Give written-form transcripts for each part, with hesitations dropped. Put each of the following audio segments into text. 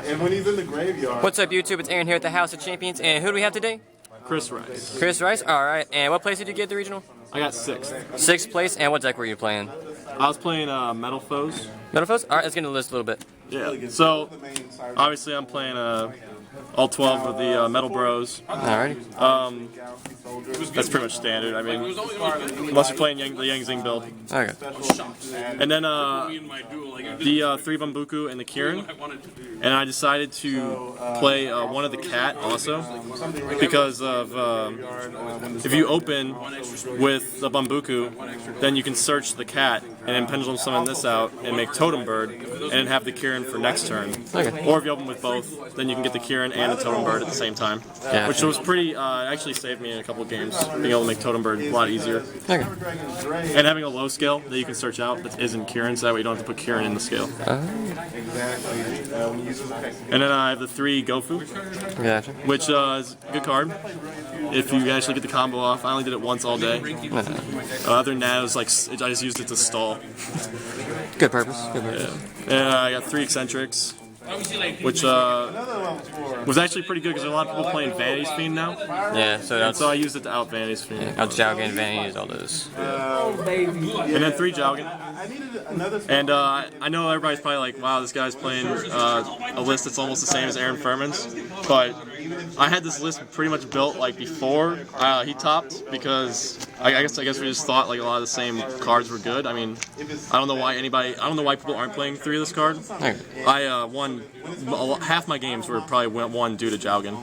And when he's in the graveyard. What's up, YouTube? It's Aaron here at the House of Champions, and who do we have today? Chris Rice. Chris Rice. All right. And what place did you get the regional? I got 6th. 6th place. And what deck were you playing? I was playing Metalfoes. Metalfoes. All right. Let's get into the list a little bit. Yeah. So obviously I'm playing all 12 of the Metal Bros. Alrighty. That's pretty much standard. I mean, unless you're playing the Yang Zing build. Okay. And then the 3 Bambuku and the Kirin. And I decided to play one of the cat also because of if you open with the Bambuku, then you can search the cat and then pendulum summon this out and make Totem Bird and then have the Kirin for next turn. Okay. Or if you open with both, then you can get the Kirin and the Totem Bird at the same time. Yeah. Which was pretty, actually saved me in a couple of games, being able to make Totem Bird a lot easier. Okay. And having a low scale that you can search out that isn't Kirin, so that way you don't have to put Kirin in the scale. And then I have the 3 Gofu, Gotcha. which is a good card. If you actually get the combo off, I only did it once all day. Other than that, it was like I just used it to stall. Good purpose. Good purpose. Yeah. And I got 3 Eccentrics, which was actually pretty good because there are a lot of people playing Vanity's Fiend now. Yeah. So I used it to out Vanity's Fiend. out Jowgen, Vanity, all those. And then 3 Jowgen. And I know everybody's probably like, wow, this guy's playing a list that's almost the same as Aaron Furman's, but I had this list pretty much built like before he topped because I guess we just thought like a lot of the same cards were good. I mean, I don't know why people aren't playing 3 of this card. Okay. I won half my games were probably won due to Jowgen.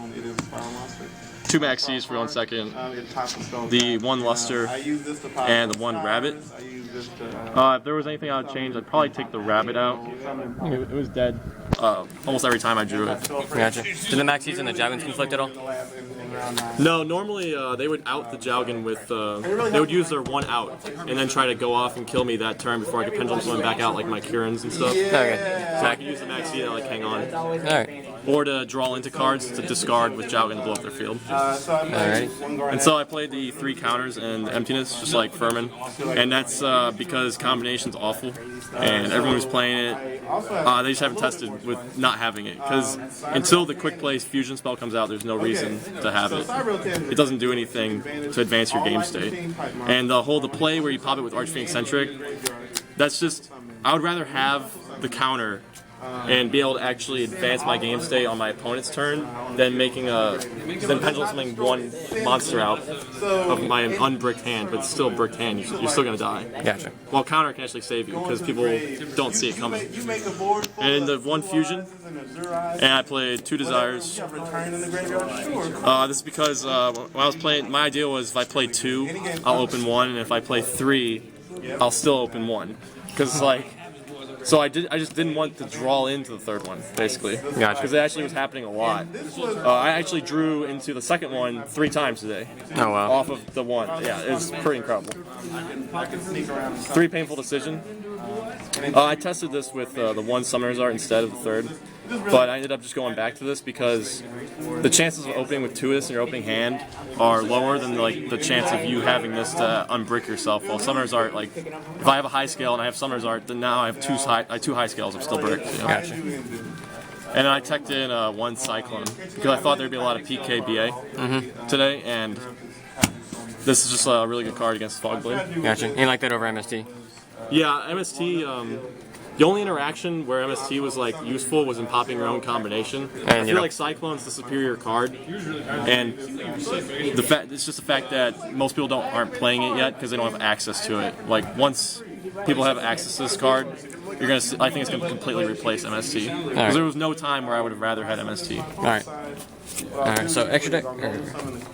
2 Maxis for 1 second, the 1 Luster, and the 1 Rabbit. If there was anything I would change, I'd probably take the Rabbit out. It was dead almost every time I drew it. Gotcha. Did the Maxis and the Jowgens conflict at all? No, normally they would out the Jowgen with, they would use their 1 out and then try to go off and kill me that turn before I could pendulum summon back out like my Kirins and stuff. Okay. So I could use the Maxi to like hang on. Alright. Or to draw into cards to discard with Jowgen to blow up their field. Alright. And so I played the 3 counters and emptiness, just like Furman. And that's because combination's awful. And everyone who's playing it, they just haven't tested with not having it. Because until the quick play fusion spell comes out, there's no reason to have it. It doesn't do anything to advance your game state. And the play where you pop it with Archfiend Eccentric, that's just, I would rather have the counter and be able to actually advance my game state on my opponent's turn than pendulum summoning 1 monster out of my unbricked hand, but it's still a bricked hand. You're still gonna die. Gotcha. While counter can actually save you because people don't see it coming. And the 1 fusion, and I played 2 desires. This is because when I was playing, my idea was if I play 2, I'll open 1, and if I play 3, I'll still open 1. Because like. So I just didn't want to draw into the 3rd one, basically. Gotcha. Because it actually was happening a lot. I actually drew into the 2nd one 3 times today. Oh wow. Off of the 1. Yeah, it was pretty incredible. 3 painful decision. I tested this with the 1 Summoner's Art instead of the 3rd. But I ended up just going back to this because the chances of opening with 2 of this in your opening hand are lower than like the chance of you having this to unbrick yourself. While Summoner's Art, like if I have a high scale and I have Summoner's Art, then now I have 2 high scales. I'm still bricked. You know? Gotcha. And I teched in 1 Cyclone because I thought there'd be a lot of PKBA today, and this is just a really good card against Fogblade. Gotcha. You like that over MST? Yeah, MST. The only interaction where MST was like useful was in popping your own combination. I feel like Cyclone's the superior card, and it's just the fact that most people aren't playing it yet because they don't have access to it. Like once people have access to this card, I think it's gonna completely replace MST. Because there was no time where I would have rather had MST. Alright, so extra deck?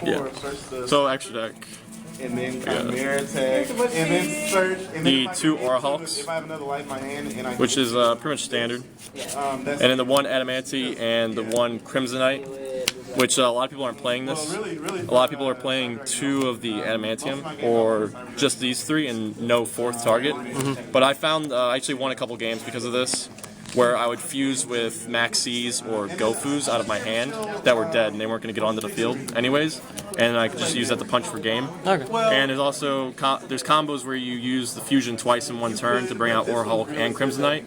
Yeah. So extra deck. And then mirror tag, and then search, and the 2 Aura Hawks, which is pretty much standard. And then the 1 Adamantine and the 1 Crimsonite, which a lot of people aren't playing this. A lot of people are playing 2 of the Adamantium, or just these 3 and no 4th target. But I found I actually won a couple games because of this, where I would fuse with Maxis or Gofus out of my hand that were dead and they weren't going to get onto the field anyways. and I could just use that to punch for game. Okay. And there's also there's combos where you use the fusion twice in one turn to bring out Aura Hulk and Crimson Knight,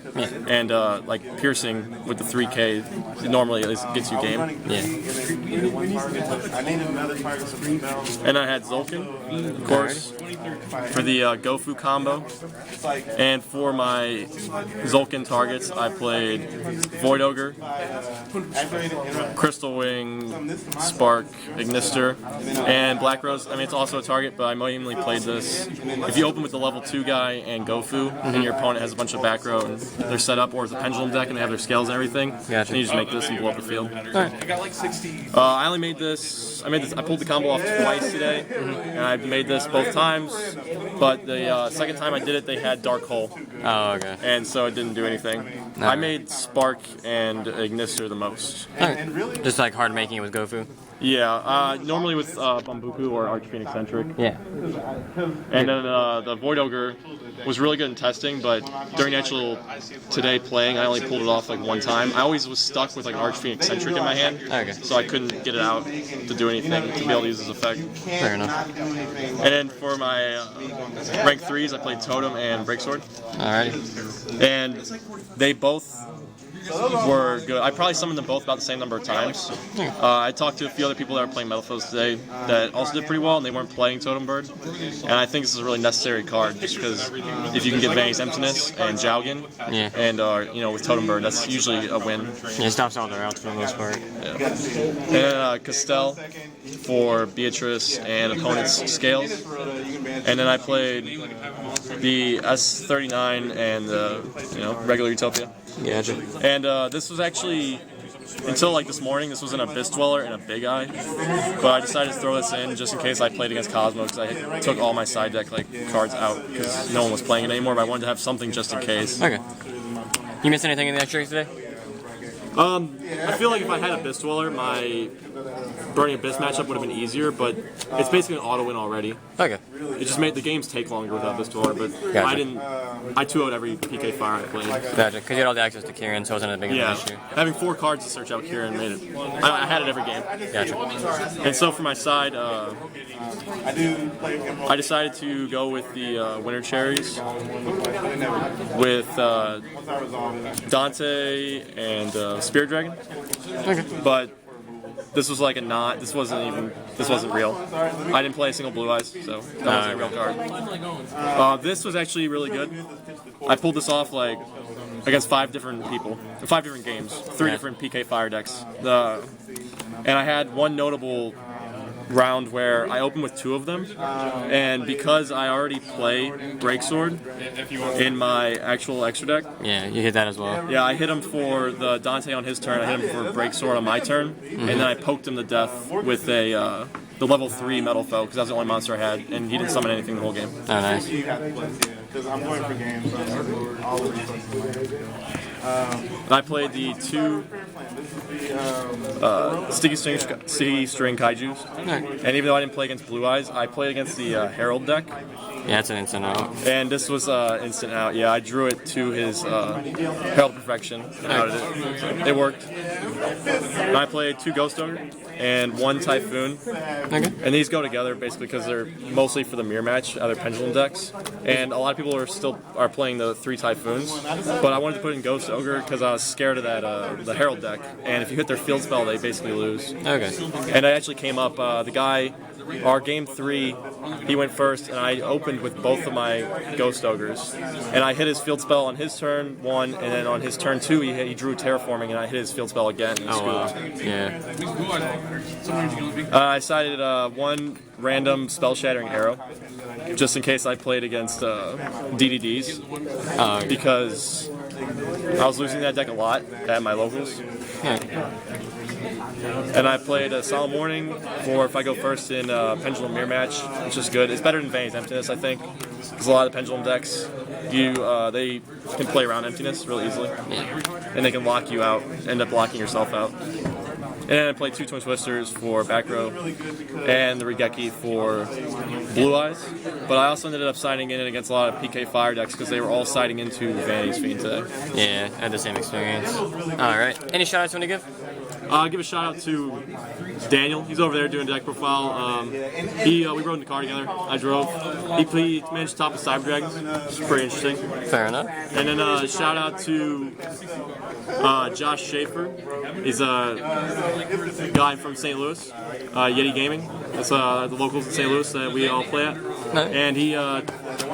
and like piercing with the 3K normally at least gets you game. Yeah. And I had Zulkin, of course, for the Gofu combo. And for my Zulkin targets, I played Void Ogre, Crystal Wing, Spark, Ignister, and Black Rose. I mean, it's also a target, but I mainly played this. If you open with the level 2 guy and Gofu, and your opponent has a bunch of back row and they're set up, or it's a pendulum deck and they have their scales and everything, gotcha. then you just make this and blow up the field. Alright. I only made this. I pulled the combo off twice today, and I made this both times. But the second time I did it, they had Dark Hole. Oh, okay. And so it didn't do anything. I made Spark and Ignister the most. Alright. Just like hard making it with Gofu. Yeah, normally with Bambuku or Archfiend Eccentric. Yeah. And then the Void Ogre was really good in testing, but during the actual today playing, I only pulled it off like one time. I always was stuck with like an Archfiend Eccentric in my hand, Okay. so I couldn't get it out to do anything, to be able to use this effect. Fair enough. And then for my rank 3s, I played Totem and Breaksword. Alright. And they both were good. I probably summoned them both about the same number of times. I talked to a few other people that were playing Metalfoes today that also did pretty well, and they weren't playing Totem Bird. And I think this is a really necessary card, just because if you can get Vanity's Emptiness and Jowgen, and with Totem Bird, that's usually a win. Yeah, it stops all their outs for the most part. Yeah. And then Castell for Beatrice and opponent's scales. And then I played the S39 and the regular Utopia. Gotcha. And this was actually, until like this morning, this was an Abyss Dweller and a Big Eye. But I decided to throw this in just in case I played against Cosmo, because I took all my side deck cards out because no one was playing it anymore, but I wanted to have something just in case. Okay. You missed anything in the extra today? I feel like if I had Abyss Dweller, my Burning Abyss matchup would have been easier, but it's basically an auto win already. Okay. It just made the games take longer without Abyss Dweller, but Gotcha. I 2-0'd every PK Fire I played. Gotcha, because you had all the access to Kieran, so it wasn't a big of an issue. Having 4 cards to search out Kieran made it. I had it every game. Gotcha. And so for my side, I decided to go with the Winter Cherries with Dante and Spirit Dragon. Okay. But this was like this wasn't real. I didn't play a single Blue Eyes, so that wasn't a real card. This was actually really good. I pulled this off like against 5 different people, 5 different games, 3 different PK Fire decks. And I had one notable round where I opened with 2 of them, and because I already play Breaksword in my actual extra deck, yeah, you hit that as well. Yeah, I hit him for the Dante on his turn, I hit him for Breaksword on my turn, and then I poked him to death with the level 3 Metalfoes, because that's the only monster I had, and he didn't summon anything the whole game. Oh, nice. Because I'm going for games, so all of these. I played the 2 Sticky String Kaijus, and even though I didn't play against Blue Eyes, I played against the Herald deck. Yeah, it's an instant out. And this was instant out. Yeah, I drew it to his Herald Perfection. Outed it. It worked. And I played 2 Ghost Ogre and 1 Typhoon. Okay. And these go together basically because they're mostly for the mirror match, other pendulum decks. And a lot of people are playing the 3 Typhoons. But I wanted to put in Ghost Ogre because I was scared of that the Herald deck. And if you hit their field spell, they basically lose. Okay. And I actually came up, the guy, our game 3, he went first, and I opened with both of my Ghost Ogres. And I hit his field spell on his turn 1, and then on his turn 2, he drew Terraforming, and I hit his field spell again. And Yeah. I decided 1 random Spell Shattering Arrow, just in case I played against DDDs, because I was losing that deck a lot at my locals. And I played a Solemn Warning for if I go first in Pendulum Mirror Match, which is good. It's better than Vanity's Emptiness, I think, because a lot of the Pendulum decks, they can play around Emptiness really easily, and they can lock you out, end up locking yourself out. And then I played 2 Twin Twisters for back row, and the Regeki for Blue Eyes. But I also ended up siding in against a lot of PK Fire decks because they were all siding into Vanity's Fiend today. Yeah, I had the same experience. Alright. Any shoutouts you want to give? Give a shout out to Daniel. He's over there doing deck profile. We rode in the car together. I drove. He managed to top the Cyber Dragons. It's pretty interesting. Fair enough. And then shout out to Josh Schaefer. He's a guy from St. Louis, Yeti Gaming. That's the locals in St. Louis that we all play at. Nice. And he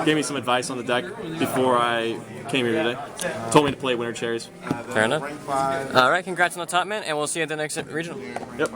gave me some advice on the deck before I came here today. Told me to play Winter Cherries. Fair enough. All right, congrats on the top, man, and we'll see you at the next regional. Yep.